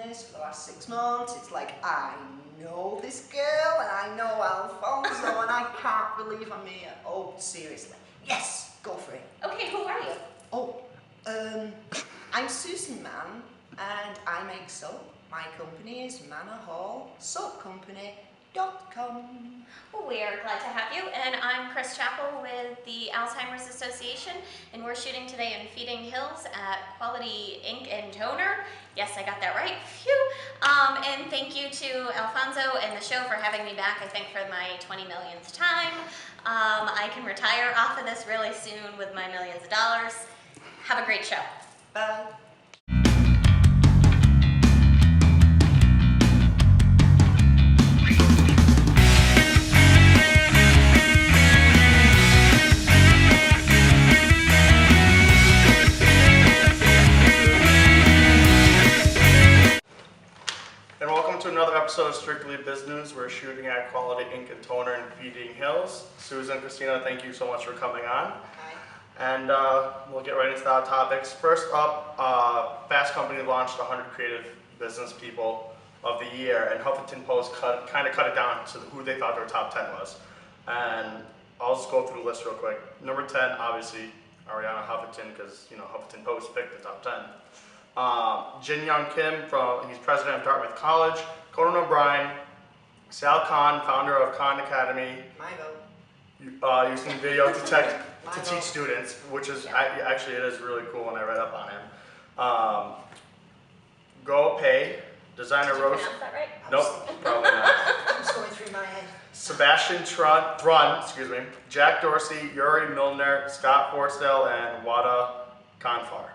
this for the last 6 months. It's like, I know this girl and I know Alfonso and I can't believe I'm here. Oh, seriously. Yes, go for it. Okay, who are you? Oh, I'm Susan Mann and I make soap. My company is Manor Hall Soap Company.com. Well, we are glad to have you, and I'm Chris Chappell with the Alzheimer's Association, and we're shooting today in Feeding Hills at Quality Ink and Toner. Yes, I got that right. Phew. And thank you to Alfonso and the show for having me back, I think, for my 20 millionth time. I can retire off of this really soon with my millions of dollars. Have a great show. Bye. And welcome to another episode of Strictly Business. We're shooting at Quality Ink and Toner in Feeding Hills. Susan, Christina, thank you so much for coming on. Hi. And we'll get right into our topics. First up, Fast Company launched 100 Creative Business People of the Year, and Huffington Post kind of cut it down to who they thought their top 10 was. And I'll just go through the list real quick. Number 10, obviously, Ariana Huffington, because Huffington Post picked the top 10. Jin Young Kim, he's president of Dartmouth College. Conan O'Brien. Sal Khan, founder of Khan Academy. My vote. Using video to teach students, which is actually it is really cool when I read up on him. Go Pei, designer Did you Rose. pronounce that right? Nope, probably not. It's going through my head. Sebastian Thrun, Jack Dorsey, Yuri Milner, Scott Forstall, and Wada Kanfar.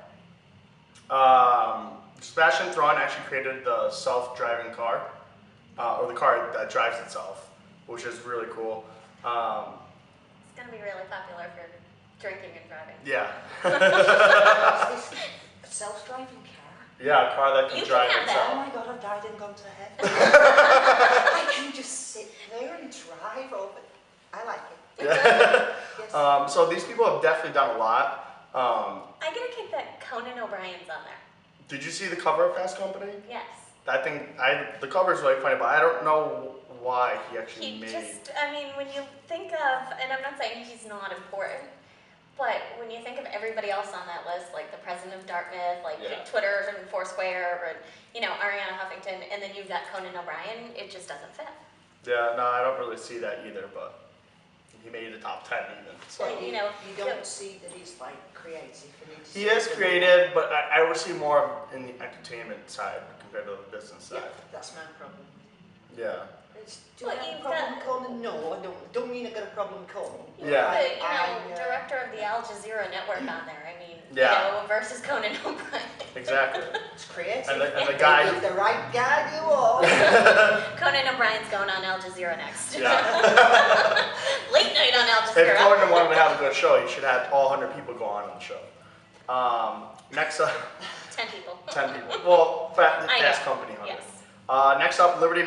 Sebastian Thrun actually created the self-driving car, or the car that drives itself, which is really cool. It's going to be really popular if you're drinking and driving. Yeah. Is this a self-driving car? Yeah, a car that can You drive can have that. Oh itself. my god, I've died and gone to heaven. I can just sit there and drive over. I like it. Yes. So these people have definitely done a lot. I get a kick that Conan O'Brien's on there. Did you see the cover of Fast Company? Yes. The cover is really funny, but I don't know why he actually made. When you think of, and I'm not saying he's not important, but when you think of everybody else on that list, like the president of Dartmouth, Twitter and Foursquare, and Ariana Huffington, and then you've got Conan O'Brien, it just doesn't fit. Yeah, no, I don't really see that either, but he made the top 10 even. So. Well, you don't see that he's like creative. He is creative, but I would see more in the entertainment side compared to the business side. Yeah, that's my problem. Yeah. Do I have a problem, Conan? No, I don't mean I got a problem, Conan. Yeah. But, director of the Al Jazeera network on there, versus Conan O'Brien. Exactly. It's creative. And the guy. If the right guy, you are. Conan O'Brien's going on Al Jazeera next. Yeah. Late night on Al If Jazeera. Conan wanted to have a good show, he should have all 100 people go on the show. Next up. 10 people. 10 people. Well, Fast Company 100. Yes. Next up, Liberty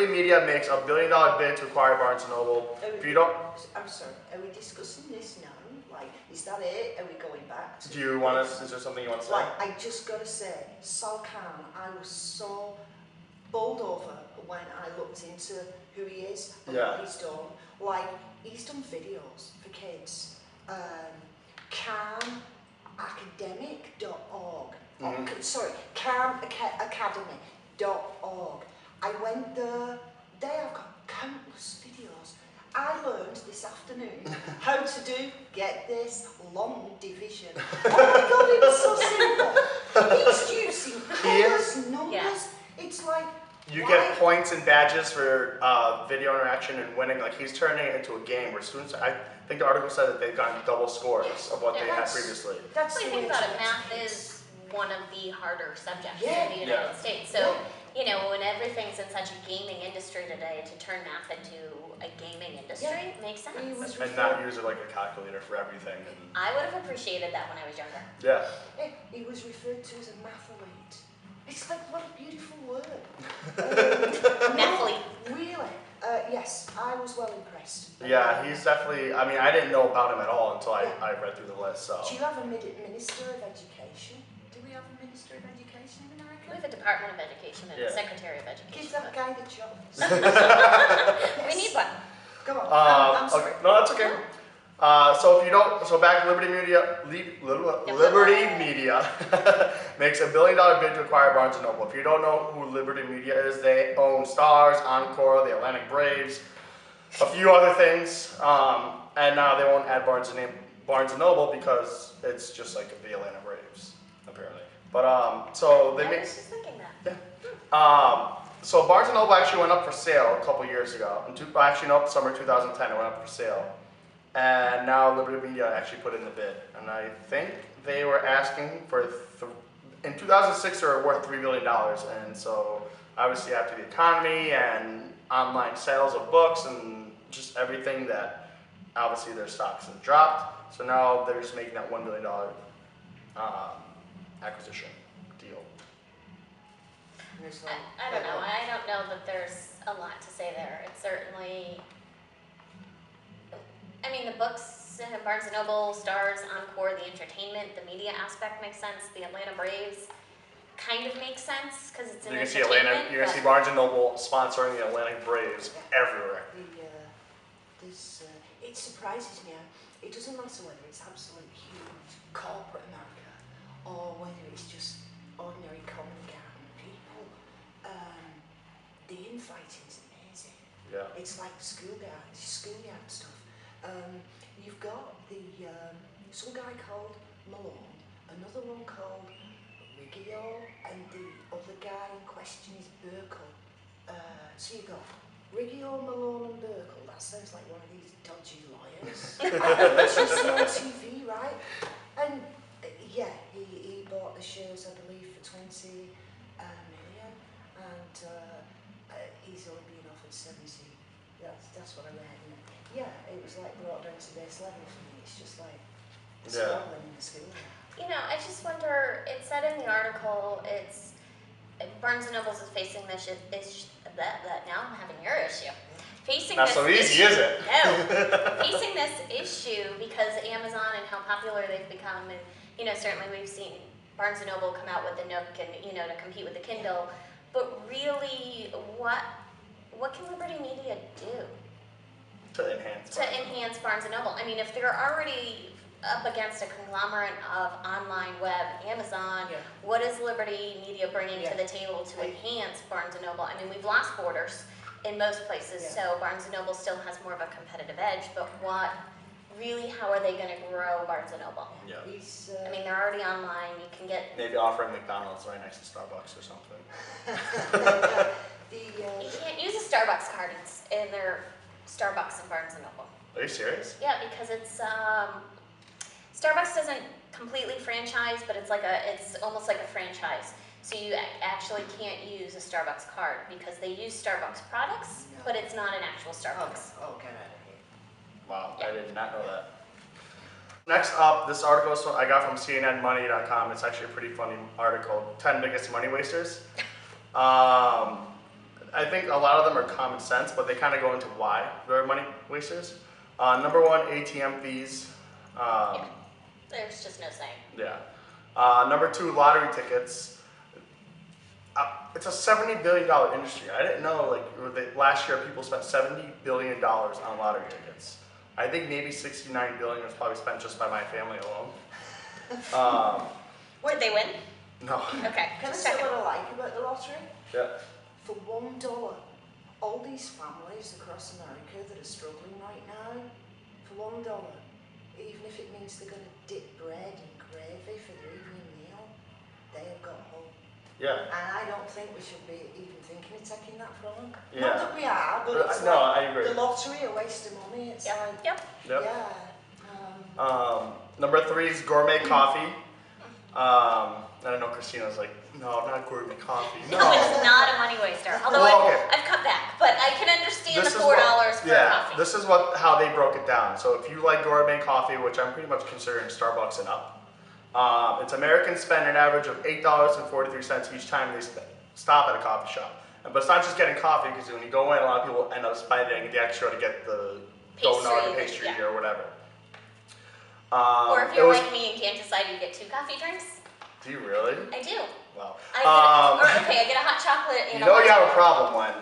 Media makes $1 billion bid to acquire Barnes & Noble. If you don't, I'm sorry, are we discussing this now? Like, is that it? Are we going back to do you want to, is there something you want to say? Like, I just got to say, Sal Khan, I was so bowled over when I looked into who he is and what he's done. Like, he's done videos for kids. CalmAcademic.org. CalmAcademy.org. I went there. They have got countless videos. I learned this afternoon how to do, get this, long division. Oh my god, it was so simple. He's using colours, numbers. Yeah. It's like, You get points and badges for video interaction and winning. Like, he's turning it into a game where students, I think the article said that they've gotten double scores of what they had previously. That's Well, the think way about to it, math is one of the harder subjects in the United States. So, when everything's in such a gaming industry today, to turn math into a gaming industry makes sense. And not use it like a calculator for everything. And I would have appreciated that when I was younger. yeah. He was referred to as a mathlete. It's like, what a beautiful word. Mathlete. Really? Yes, I was well impressed. Yeah, he's definitely, I didn't know about him at all until I read through the list, so. Do you have a Minister of Education? Do we you have a Minister of Education in America? We have a Department of Education and a Yeah. Secretary of Give Education. that guy the job. We need one. Come on, I'm sorry. Okay. No, that's okay. So if you don't, so back Liberty Media, Liberty Media makes $1 billion bid to acquire Barnes & Noble. If you don't know who Liberty Media is, they own Stars, Encore, the Atlantic Braves, a few other things, and now they won't add Barnes & Noble because it's just like the Atlanta Braves, apparently. But so they I make. was just thinking that. So Barnes & Noble actually went up for sale a couple years ago. Actually, no, summer 2010 it went up for sale. And now Liberty Media actually put in the bid. And I think they were asking for, in 2006 they were worth $3 billion. And so obviously after the economy and online sales of books and just everything that obviously their stocks have dropped. So now they're just making that $1 billion acquisition deal. I don't know. I don't know that there's a lot to say there. It's certainly, I mean, the books, Barnes & Noble, Stars, Encore, the entertainment, the media aspect makes sense. The Atlanta Braves kind of makes sense because it's an entertainment. You're gonna see Barnes & Noble sponsoring the Atlantic Braves everywhere. It surprises me. It doesn't matter whether it's absolute huge corporate America or whether it's just ordinary common garden people. The infighting's amazing. Yeah. It's like schoolyard stuff. You've got some guy called Malone, another one called Riggio, and the other guy in question is Burkle. So you got Riggio, Malone, and Burkle. That sounds like one of these dodgy lawyers. It's just on TV, right? And yeah, he bought the shares, I believe, for 20 million, and he's only being offered 70. That's what I read. And yeah, it was like brought down to base level for me. It's just like struggling in the school. You know, I just wonder, it said in the article, it's, Barnes & Noble's is facing this issue, now I'm having your issue. Facing Not this so easy, issue, is it? No, facing this issue because Amazon and how popular they've become, and you know, certainly we've seen Barnes & Noble come out with the Nook and, you know, to compete with the Kindle, but really, what can Liberty Media do To enhance Barnes & Noble? I mean, if they're already up against a conglomerate of online web, Amazon, what is Liberty Media bringing to the table to enhance Barnes & Noble? I mean, we've lost Borders in most places, so Barnes & Noble still has more of a competitive edge, but how are they going to grow Barnes & Noble? Yeah. I mean, they're already online, you can get... Maybe offering McDonald's right next to Starbucks or something. You can't use a Starbucks card in their Starbucks and Barnes & Noble. Are you serious? Yeah, because it's, Starbucks doesn't completely franchise, but it's almost like a franchise. So you actually can't use a Starbucks card because they use Starbucks products, but it's not an actual Starbucks. Oh, get out of here. Wow, I did not know that. Next up, this article I got from CNNMoney.com. It's actually a pretty funny article, 10 biggest money wasters. I think a lot of them are common sense, but they kind of go into why they're money wasters. Number one, ATM fees. There's just no saying. Yeah. Number two, lottery tickets. It's a $70 billion industry. I didn't know, last year people spent $70 billion on lottery tickets. I think maybe $69 billion was probably spent just by my family alone. Did they win? No. Okay. Can I say what I like about the lottery? Yeah. For $1, all these families across America that are struggling right now, for $1, even if it means they're going to dip bread in gravy for their evening meal, they have got hope. Yeah. And I don't think we should be even thinking of taking that from them. Yeah. Not that we are, but it's I agree. the lottery, a waste of money. It's like, Yep. yeah. Number three is gourmet coffee. I know Christina's like, no, not gourmet coffee. No. It's not a money waster. Although I've cut back, but I can understand the $4 for coffee. This is how they broke it down. So if you like gourmet coffee, which I'm pretty much considering Starbucks and up, it's Americans spend an average of $8.43 each time they stop at a coffee shop. But it's not just getting coffee, because when you go in, a lot of people end up spending the extra to get the donut or pastry or whatever. Or if you're like me and can't decide, you get 2 coffee drinks. Do you really? I do. Wow. I get a hot chocolate and You know a you have a problem when.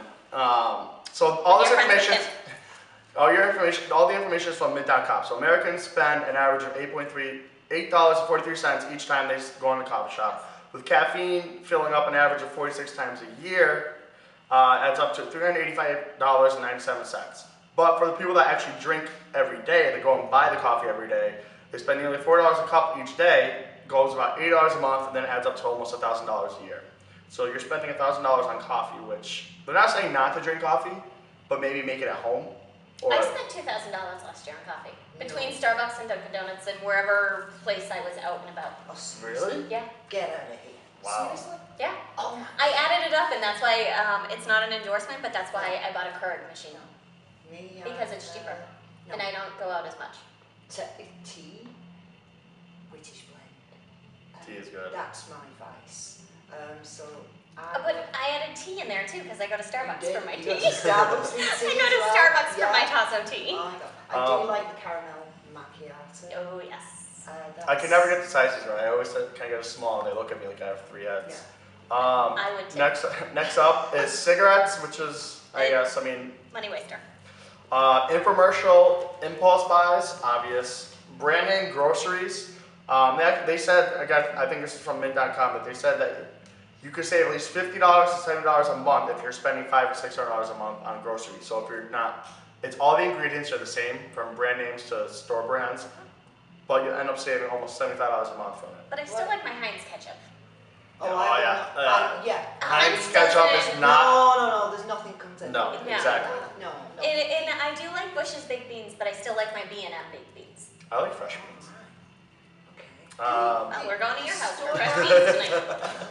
So all this Your friends information, with all the information is from Mint.com. So Americans spend an average of $8.43 each time they go in the coffee shop. With caffeine filling up an average of 46 times a year, adds up to $385.97. But for the people that actually drink every day, they go and buy the coffee every day, they spend nearly $4 a cup each day, goes about $8 a month, and then adds up to almost $1,000 a year. So you're spending $1,000 on coffee, which they're not saying not to drink coffee, but maybe make it at home. Or I spent $2,000 last year on coffee. Between Starbucks and Dunkin' Donuts and wherever place I was out and about. Oh, seriously? Really? Yeah. Get out of here. Wow. Seriously? Yeah. Oh my. I added it up, and that's why it's not an endorsement, but that's why I bought a Keurig machine. Me, Because it's cheaper. No. And I don't go out as much. Tea, British blend. Tea is good. That's my vice. So But I added tea in there too, because I go to Starbucks You for my did? tea. You go to Starbucks for your tea I go as to well? Starbucks for my Yeah. tazo tea. Oh my God. I do like the caramel macchiato. Oh, yes. I can never get the sizes right. I always say, can I get a small? And they look at me like I have 3 heads. I would too. Next up is cigarettes, which is, Money waster. Infomercial impulse buys, obvious. Brand name groceries. They said, again, I think this is from Mint.com, that they said that you could save at least $50 to $70 a month if you're spending $500 to $600 a month on groceries. So if you're not, it's all the ingredients are the same, from brand names to store brands, but you end up saving almost $75 a month from it. But I still like my Heinz ketchup. Yeah. Heinz Heinz ketchup doesn't- is not. No, there's nothing comes in. No, Yeah. exactly. No. And I do like Bush's baked beans, but I still like my B&M baked beans. I like fresh beans. Okay. Well, we're going to your house for fresh beans tonight.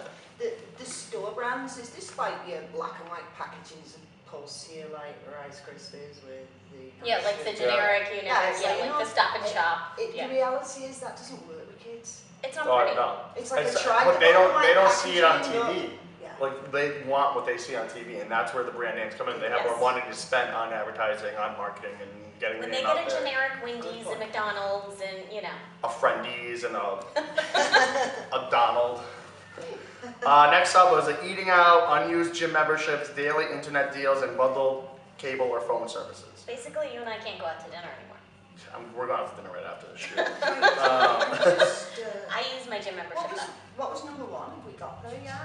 The store brands, is this like your black and white packaging as opposed to your like Rice Krispies with the... Yeah, like the generic, Yeah, it's like, you like know, the Stop and Shop. The reality is that doesn't work with kids. It's not Oh, pretty. no. It's like It's- a try. but they don't see it on packaging, TV. Yeah. Like they want what they see on TV, and that's where the brand names come in. They have more Yes. money to spend on advertising, on marketing, and getting the When they name get out a there. generic Wendy's and McDonald's and, A Friendies and a Donald. Next up was eating out, unused gym memberships, daily internet deals, and bundled cable or phone services. basically you and I can't go out to dinner anymore. We're going out to dinner right after this shoot. I use my gym membership though. What was number one? Have we got there yet?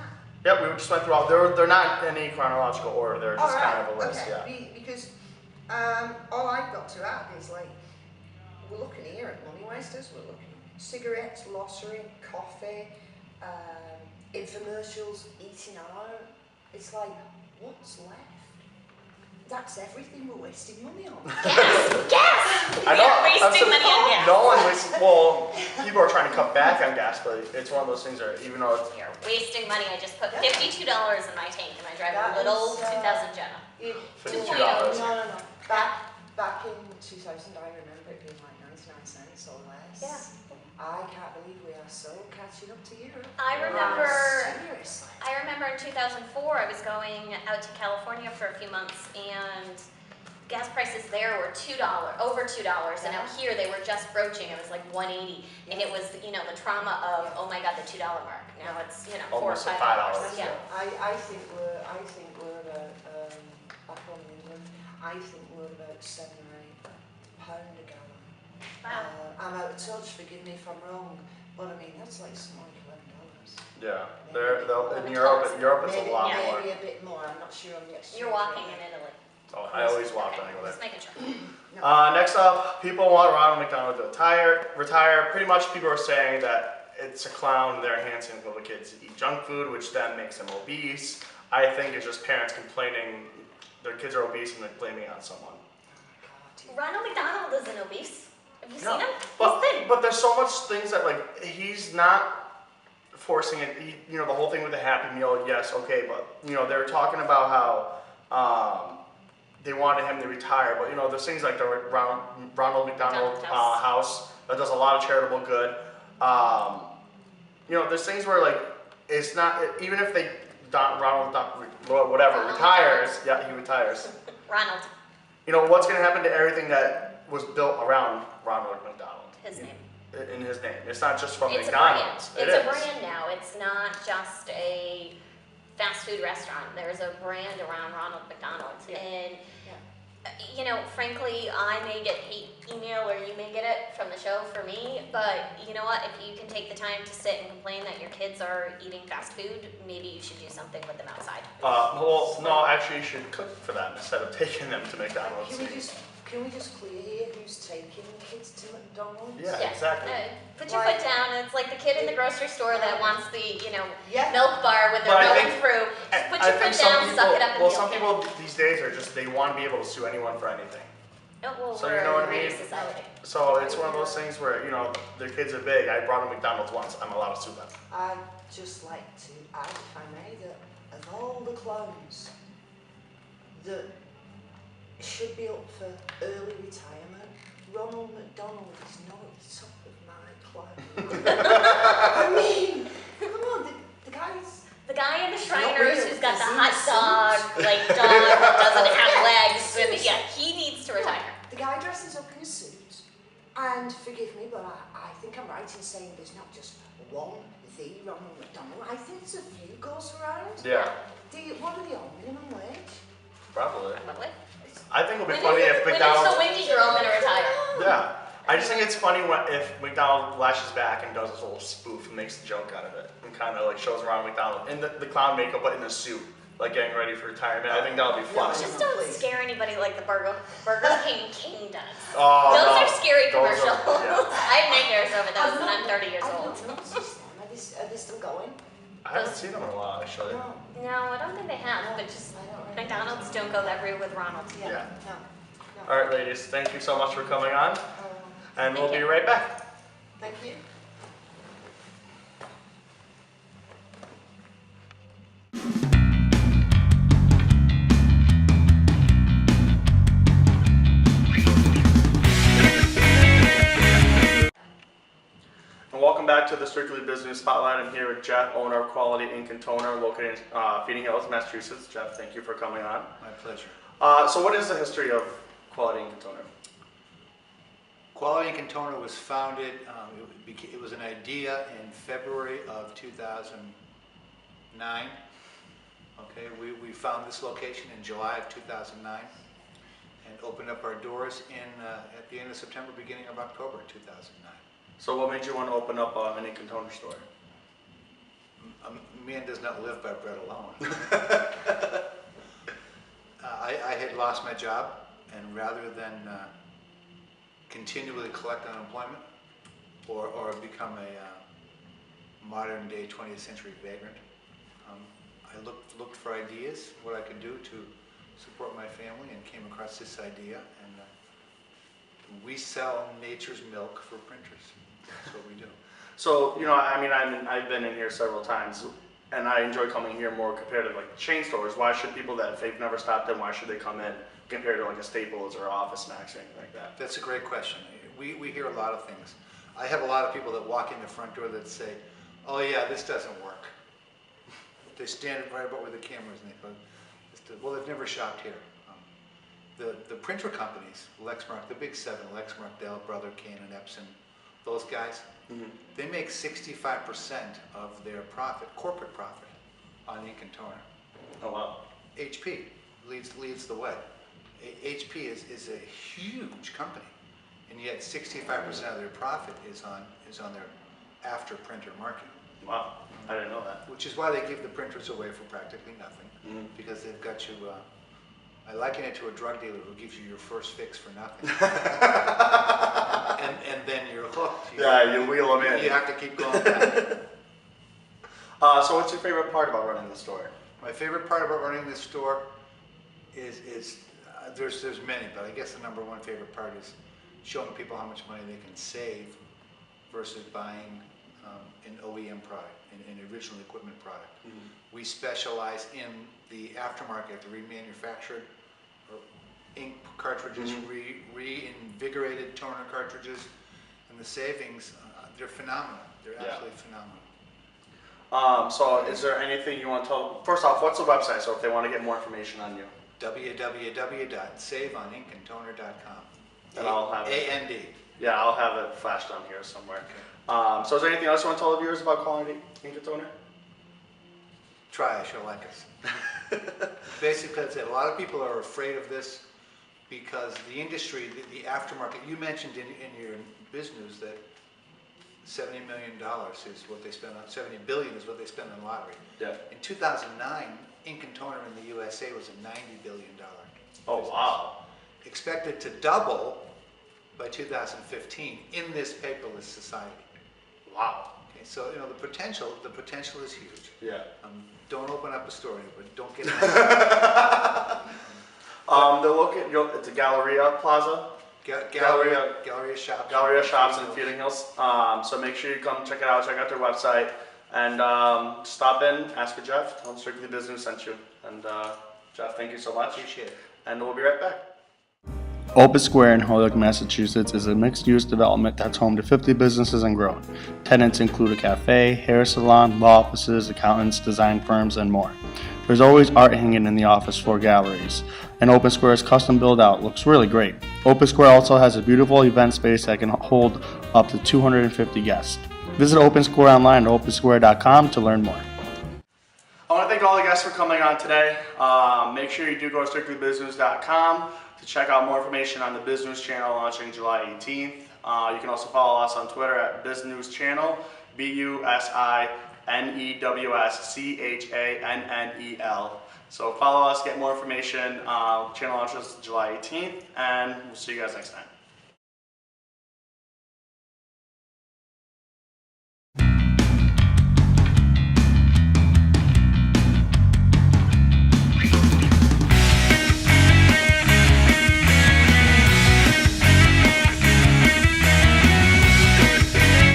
Yep, we just went through all. They're not in any chronological order. They're just kind of a list. Okay. Yeah. Because all I've got to add is like, we're looking here at money wasters. We're looking at cigarettes, lottery, coffee, infomercials, eating out. It's like, what's left? That's everything we're wasting money on. Gas! I know. You're wasting money on gas. No one wastes. Well, people are trying to cut back on gas, but it's one of those things that even though it's You're wasting money. I just put Yeah. $52 in my tank and I drive That a little is, 2000 Jenna. $52. No. Back in 2000, I remember it being like 99 cents or less. Yeah. I can't believe we are so catching up to Europe. I remember Seriously. I remember in 2004 I was going out to California for a few months and gas prices there were over $2, and out here they were just broaching. It was like $1.80, and it was the trauma of oh my god, the $2 mark. Now it's $4 or Almost $5. $5. Yeah. I think we're about back home in England. I think we're about £7 or £8 a gallon. Wow. I'm out of touch. Forgive me if I'm wrong, but I mean that's like something like $11. yeah. In $11. Europe it's Maybe, a lot more. maybe a bit more. I'm not sure on the exchange. You're walking rate. in Italy. Oh, I always walk Okay, when I go there. just making sure. Next up, people want Ronald McDonald to retire. Pretty much people are saying that it's a clown, they're enhancing little kids to eat junk food, which then makes them obese. I think it's just parents complaining their kids are obese and they're blaming it on someone. Ronald McDonald isn't obese. Have you No, seen him? But, He's thin. but there's so much things that like, he's not forcing it, the whole thing with the Happy Meal, yes, okay, but they were talking about how they wanted him to retire, but there's things like the Ronald McDonald House that does a lot of charitable good. There's things where like it's not even if Ronald retires, yeah, he retires. Ronald, What's going to happen to everything that was built around Ronald McDonald? his name. in his name. It's not just from It's McDonald's. a brand. It's a brand now. It's not just a fast food restaurant. There's a brand around Ronald McDonald. Yeah. And, Yeah. you know, frankly, I may get hate email or you may get it from the show for me, but you know what? If you can take the time to sit and complain that your kids are eating fast food, maybe you should do something with them outside. Well, no, actually, you should cook for them instead of taking them to McDonald's. Can we just clear here who's taking kids to McDonald's? Yeah, Yeah. exactly. Put your Like- foot down. It's like the kid in the grocery store that wants the, you know, Yeah. milk bar when they're But I going think- through. Just put I your think foot some down, people, suck it up, and well, be some okay. people these days are just, they want to be able to sue anyone for anything. Oh, well, So we're you know what a I mean? free society. So it's one of those things where, you know, their kids are big. I brought them McDonald's once. I'm allowed to sue them. I'd just like to add, if I may, that of all the clones that should be up for early retirement, Ronald McDonald is not at the top of my clone. I mean, come on, the guy's... The guy in the not Shriners real, who's got the he's in hot a dog, suit. like dog that doesn't have legs, and yeah, he needs to retire. The guy dresses up in a suit, and forgive me, but I think I'm right in saying there's not just one, the Ronald McDonald. I think there's a few goes around. Yeah, What are they on, minimum wage? probably. Probably. I think it'll be When funny is if the McDonald's. windy girl gonna retire? Yeah, I just think it's funny if McDonald lashes back and does this little spoof and makes a joke out of it and kind of like shows around McDonald in the clown makeup but in a suit, like getting ready for retirement. I think that'll be funny. Yeah. Just don't scare anybody like the Burger King does. Oh, Those no. are scary Those are- commercials. yeah. I have nightmares over those when I'm 30 years I've old. not noticed them. Are they still going? I haven't seen them in a while actually. No. No, I don't think they have, but just McDonald's don't go that route with Ronald. Yeah. No. All right, ladies, thank you so much for coming on, and we'll Thank be you. right back. Thank you. And welcome back to the Strictly Business Spotlight. I'm here with Jeff, owner of Quality Ink and Toner, located in Feeding Hills, Massachusetts. Jeff, thank you for coming on. My pleasure. So what is the history of Quality Ink and Toner? Quality Ink and Toner was founded, it was an idea in February of 2009. Okay, we found this location in July of 2009 and opened up our doors at the end of September, beginning of October 2009. So what made you want to open up an ink and toner store? A man does not live by bread alone. I had lost my job, and rather than continually collect unemployment or become a modern day 20th century vagrant, I looked for ideas, what I could do to support my family, and came across this idea. And we sell nature's milk for printers. That's what we do. So, you know, I mean, I've been in here several times, and I enjoy coming here more compared to like chain stores. Why should people that if they've never stopped in, why should they come in compared to like a Staples or Office Max or anything like that? That's a great question. We hear a lot of things. I have a lot of people that walk in the front door that say, "Oh yeah, this doesn't work." They stand right about where the cameras and they go, "Well, they've never shopped here." The printer companies, Lexmark, the big seven, Lexmark, Dell, Brother, Canon, Epson, those guys, they make 65% of their profit, corporate profit, on ink and toner. Oh wow. HP leads the way. HP is a huge company, and yet 65% of their profit is on their after printer market, Wow, I didn't know that. which is why they give the printers away for practically nothing, because they've got you. I liken it to a drug dealer who gives you your first fix for nothing, and then you're hooked. Yeah, you wheel them in. You have to keep going back. So what's your favorite part about running the store? My favorite part about running this store is there's many, but I guess the number one favorite part is showing people how much money they can save versus buying an OEM product, an original equipment product. We specialize in the aftermarket, the remanufactured or ink cartridges, reinvigorated toner cartridges, and the savings, they're phenomenal. They're absolutely phenomenal. So is there anything you want to tell? First off, what's the website? So if they want to get more information on you. www.saveoninkandtoner.com. And I'll have it. AND. Yeah, I'll have it flashed on here somewhere. So is there anything else you want to tell the viewers about Quality Ink and Toner? Try us, you'll like us. Basically, that's it. A lot of people are afraid of this because the industry, the aftermarket, you mentioned in your business that $70 million is what they spend on, $70 billion is what they spend on lottery. Yeah. In 2009, ink and toner in the USA was a $90 billion Oh, business. wow. Expected to double by 2015 in this paperless society. Wow. Okay, so the potential is huge. Yeah. Don't open up a store, but don't get. It's a Galleria Plaza. Galleria Shops. Galleria Shops in Feeding Hills. So make sure you come check it out. Check out their website and stop in. Ask for Jeff. Tell him Strictly Business sent you. And Jeff, thank you so much. Appreciate it. And we'll be right back. Opus Square in Holyoke, Massachusetts is a mixed-use development that's home to 50 businesses and growing. Tenants include a cafe, hair salon, law offices, accountants, design firms, and more. There's always art hanging in the office floor galleries, and Opus Square's custom build-out looks really great. Opus Square also has a beautiful event space that can hold up to 250 guests. Visit Opus Square online at opussquare.com to learn more. I want to thank all the guests for coming on today. Make sure you do go to strictlybusiness.com to check out more information on the Biz Channel launching July 18th. You can also follow us on Twitter at Biz Channel, BUSINEWSCHANNEL. So follow us, get more information. Channel launches July 18th, and we'll see you guys next time.